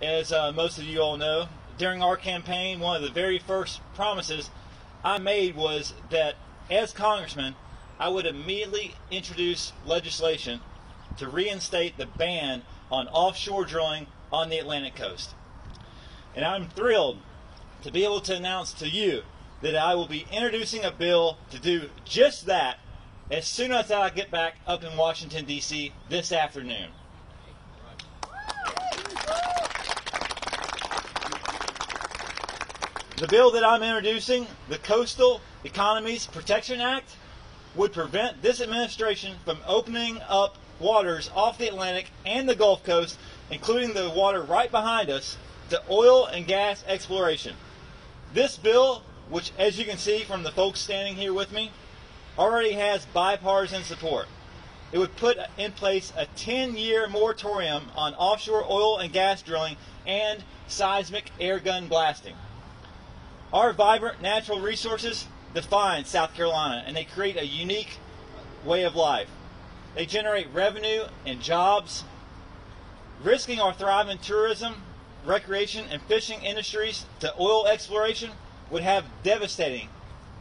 as most of you all know, during our campaign, one of the very first promises I made was that as congressman, I would immediately introduce legislation to reinstate the ban on offshore drilling on the Atlantic coast. And I'm thrilled to be able to announce to you that I will be introducing a bill to do just that as soon as I get back up in Washington, D.C. this afternoon. The bill that I'm introducing, the Coastal Economies Protection Act, would prevent this administration from opening up waters off the Atlantic and the Gulf Coast, including the water right behind us, to oil and gas exploration. This bill, which as you can see from the folks standing here with me, already has bipartisan support. It would put in place a 10-year moratorium on offshore oil and gas drilling and seismic airgun blasting. Our vibrant natural resources define South Carolina, and they create a unique way of life. They generate revenue and jobs. Risking our thriving tourism, recreation, and fishing industries to oil exploration would have devastating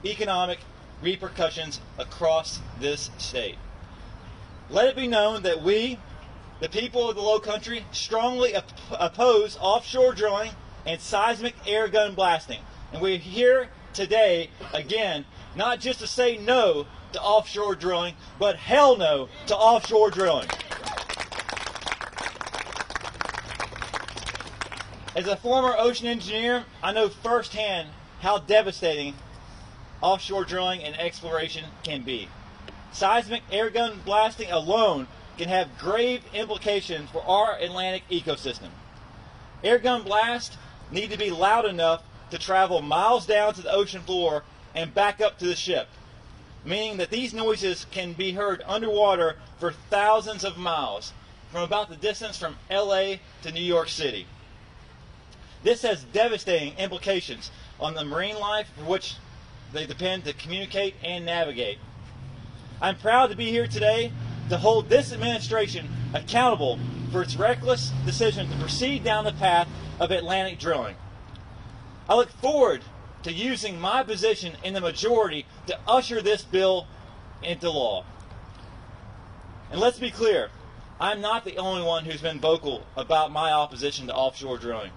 economic repercussions across this state. Let it be known that we, the people of the Low Country, strongly oppose offshore drilling and seismic airgun blasting. And we're here today, again, not just to say no to offshore drilling, but hell no to offshore drilling. As a former ocean engineer, I know firsthand how devastating offshore drilling and exploration can be. Seismic airgun blasting alone can have grave implications for our Atlantic ecosystem. Airgun blasts need to be loud enough to travel miles down to the ocean floor and back up to the ship, meaning that these noises can be heard underwater for thousands of miles, from about the distance from LA to New York City. This has devastating implications on the marine life for which they depend to communicate and navigate. I'm proud to be here today to hold this administration accountable for its reckless decision to proceed down the path of Atlantic drilling. I look forward to using my position in the majority to usher this bill into law. And let's be clear, I'm not the only one who's been vocal about my opposition to offshore drilling.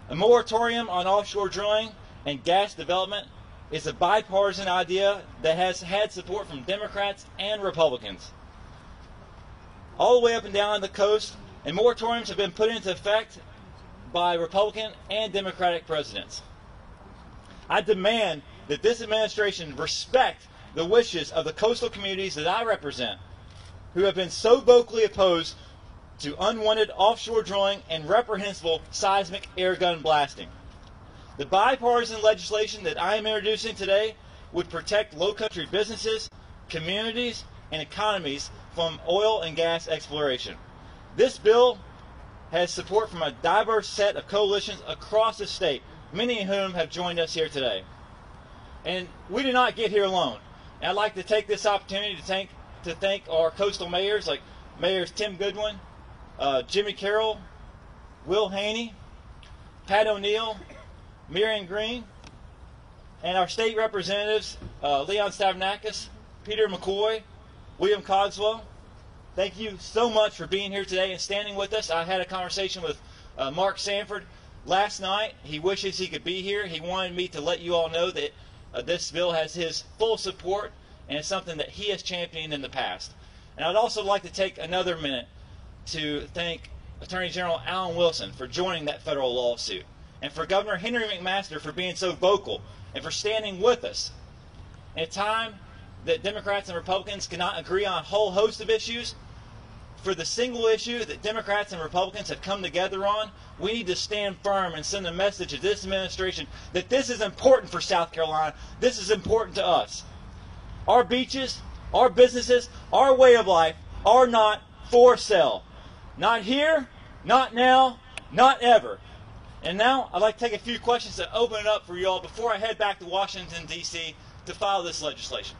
A moratorium on offshore drilling and gas development is a bipartisan idea that has had support from Democrats and Republicans. All the way up and down the coast, and moratoriums have been put into effect by Republican and Democratic presidents. I demand that this administration respect the wishes of the coastal communities that I represent, who have been so vocally opposed to unwanted offshore drilling and reprehensible seismic airgun blasting. The bipartisan legislation that I am introducing today would protect low country businesses, communities, and economies from oil and gas exploration. This bill has support from a diverse set of coalitions across the state, many of whom have joined us here today. And we did not get here alone. And I'd like to take this opportunity to thank our coastal mayors, like Mayors Tim Goodwin, Jimmy Carroll, Will Haney, Pat O'Neill, Miriam Green, and our state representatives, Leon Stavronakis, Peter McCoy, William Cogswell. Thank you so much for being here today and standing with us. I had a conversation with Mark Sanford last night. He wishes he could be here. He wanted me to let you all know that this bill has his full support and it's something that he has championed in the past. And I'd also like to take another minute to thank Attorney General Alan Wilson for joining that federal lawsuit, and for Governor Henry McMaster for being so vocal and for standing with us. In a time that Democrats and Republicans cannot agree on a whole host of issues, for the single issue that Democrats and Republicans have come together on, we need to stand firm and send a message to this administration that this is important for South Carolina. This is important to us. Our beaches, our businesses, our way of life are not for sale. Not here, not now, not ever. And now I'd like to take a few questions to open it up for you all before I head back to Washington, D.C. to file this legislation.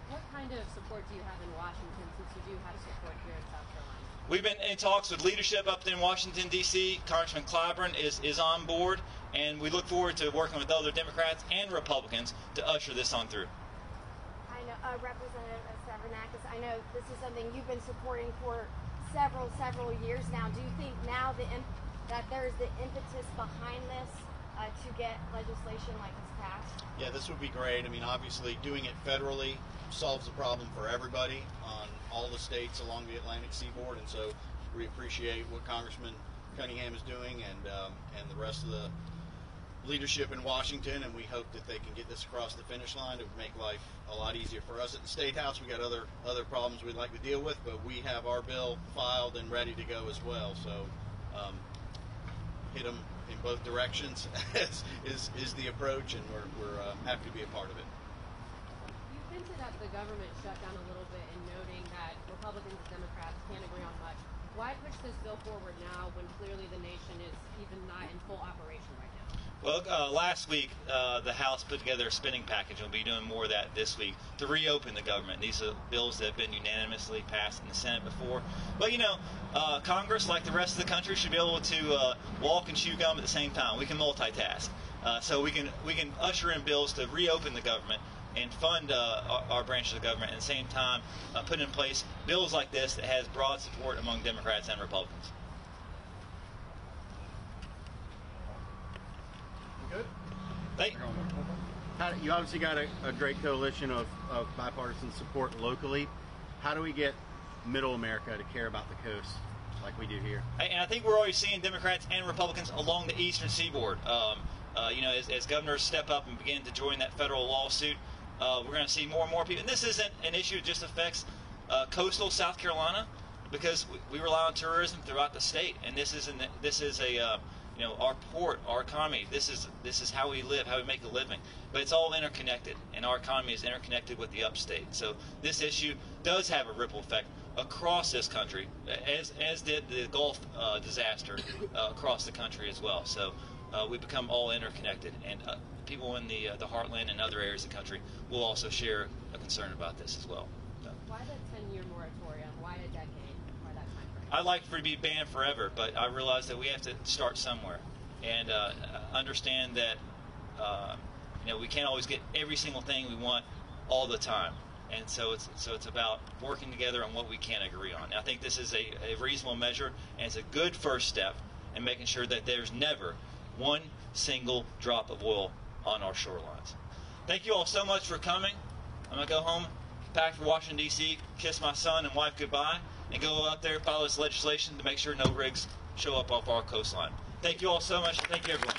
What kind of support do you have in Washington since you do have support here in South Carolina? We've been in talks with leadership up in Washington, D.C. Congressman Clyburn is on board, and we look forward to working with other Democrats and Republicans to usher this on through. I know, Representative Stavronakis, I know this is something you've been supporting for several years now. Do you think now that there's the impetus behind this to get legislation like this passed? Yeah, this would be great. I mean, obviously, doing it federally solves the problem for everybody on all the states along the Atlantic seaboard, and so we appreciate what Congressman Cunningham is doing and the rest of the leadership in Washington, and we hope that they can get this across the finish line. It would make life a lot easier for us at the State House. We got other problems we'd like to deal with, but we have our bill filed and ready to go as well. So hit them in both directions is the approach, and we're happy to be a part of it. You hinted at the government shutdown a little bit in noting that Republicans and Democrats can't agree on much. Why push this bill forward now when clearly the nation is even not in full operation right now? Well, last week the House put together a spending package, and we'll be doing more of that this week to reopen the government. These are bills that have been unanimously passed in the Senate before. But, you know, Congress, like the rest of the country, should be able to walk and chew gum at the same time. We can multitask. So we can usher in bills to reopen the government and fund our branches of government, at the same time put in place bills like this that has broad support among Democrats and Republicans. Good. Thank you. You obviously got a great coalition of bipartisan support locally. How do we get middle America to care about the coast like we do here? And I think we're already seeing Democrats and Republicans along the eastern seaboard. You know, as governors step up and begin to join that federal lawsuit, we're going to see more and more people. And this isn't an issue that just affects coastal South Carolina, because we rely on tourism throughout the state, and this is a you know, our port, our economy. This is how we live, how we make a living. But it's all interconnected, and our economy is interconnected with the upstate. So this issue does have a ripple effect across this country, as did the Gulf disaster across the country as well. So we become all interconnected, and people in the heartland and other areas of the country will also share a concern about this as well. So. Why the 10-year moratorium? Why a decade? Why that time frame? I'd like for it to be banned forever, but I realize that we have to start somewhere, and understand that you know, we can't always get every single thing we want all the time, and so it's about working together on what we can agree on. I think this is a reasonable measure, and it's a good first step in making sure that there's never one single drop of oil on our shorelines. Thank you all so much for coming. I'm going to go home, pack for Washington, D.C., kiss my son and wife goodbye, and go out there and follow this legislation to make sure no rigs show up off our coastline. Thank you all so much. Thank you, everyone.